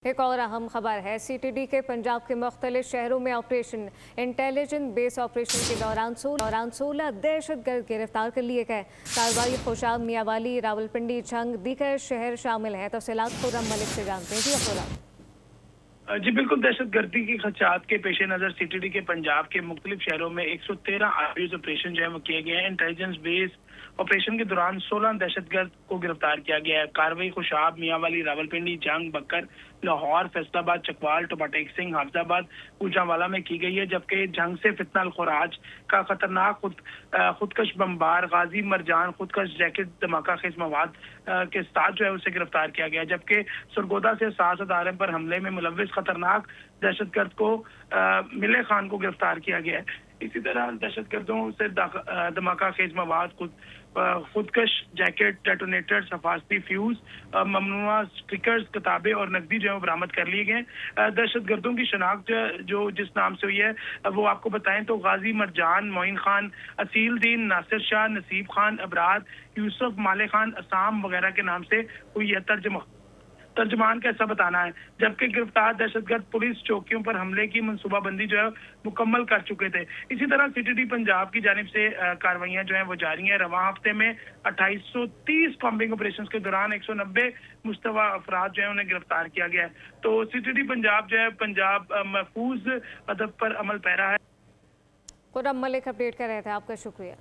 एक और अहम खबर है। सीटीडी के पंजाब के मुख्तलिफ शहरों में ऑपरेशन इंटेलिजेंस बेस ऑपरेशन के दौरान 16 दहशतगर्द गिरफ्तार कर लिए गए। कार्रवाई खुशाब, मियावाली, रावलपिंडी, झंग, दीगर शहर शामिल हैं। तफसीलात खुर्रम मलिक से जानते हैं। जी खुर्रम। जी बिल्कुल, दहशतगर्दी के खदशात के पेश नज़र सीटीडी के पंजाब के मुख्तलिफ शहरों में 113 आर्म्स ऑपरेशन जो है वो किए गए हैं। इंटेलिजेंस बेस ऑपरेशन के दौरान 16 दहशतगर्द को गिरफ्तार किया गया है। कार्रवाई खुशाब, मियावाली, रावलपिंडी, जंग, बक्कर, लाहौर, फैसलाबाद, चकवाल, टोबाटेक सिंह, हाफजाबाद, गुजरांवाला में की गई है। जबकि जंग से फितना अल खुराज का खतरनाक खुदकश बमबार गाजी मरजान खुदकश जैकेट धमाका खेज मवाद के साथ जो है उसे गिरफ्तार किया गया। जबकि सरगोदा से सास अदारे पर हमले में मुलविस खतरनाक दहशतगर्द को मिले खान को गिरफ्तार किया गया है। इसी तरह दहशतगर्दों से धमाका खेज मवाद खुदकश जैकेट, डेटोनेटर्स, हिफाजती फ्यूज, ममनुआ स्टिकर्स, किताबें और नकदी जो है वो बरामद कर लिए गए। दहशतगर्दों की शनाख्त जो जिस नाम से हुई है वो आपको बताएं तो गाजी मरजान, मोइन खान, असील दीन, नासिर शाह, नसीब खान, अबराद, यूसुफ, माले खान, असाम वगैरह के नाम से हुई है। तर्जमान का ऐसा बताना है। जबकि गिरफ्तार दहशतगर्द पुलिस चौकियों पर हमले की मनसूबाबंदी जो है मुकम्मल कर चुके थे। इसी तरह सीटीडी पंजाब की जानिब से कार्रवाइयां जो है वो जारी हैं। रवां हफ्ते में 2830 बॉम्बिंग ऑपरेशन के दौरान 190 मुश्तबा अफराद जो है उन्हें गिरफ्तार किया गया है। तो सीटीडी पंजाब जो है पंजाब महफूज अदब पर अमल पैरा है। खुर्रम मलिक अपडेट कर रहे थे, आपका शुक्रिया।